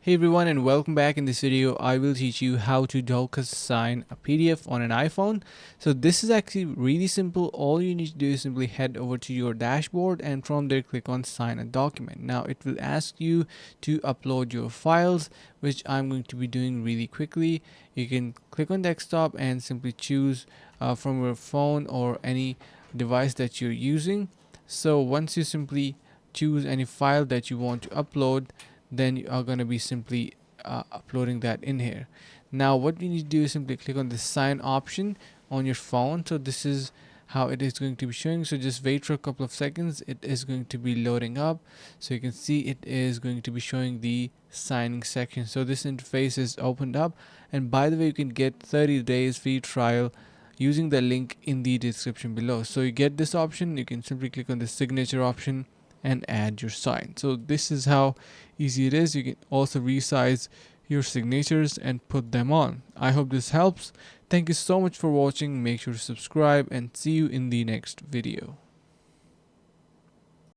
Hey everyone, and welcome back. In this video I will teach you how to DocuSign a PDF on an iPhone. So this is actually really simple. All you need to do is simply head over to your dashboard and from there click on sign a document. Now it will ask you to upload your files, which I'm going to be doing really quickly. You can click on desktop and simply choose from your phone or any device that you're using. So once you simply choose any file that you want to upload, then you are going to be simply uploading that in here. Now what you need to do is simply click on the sign option on your phone. So this is how it is going to be showing. So just wait for a couple of seconds. It is going to be loading up. So you can see it is going to be showing the signing section. So this interface is opened up, and by the way, you can get 30 days free trial using the link in the description below. So you get this option, you can simply click on the signature option and add your sign. So this is how easy it is. You can also resize your signatures and put them on. I hope this helps. Thank you so much for watching. Make sure to subscribe and see you in the next video.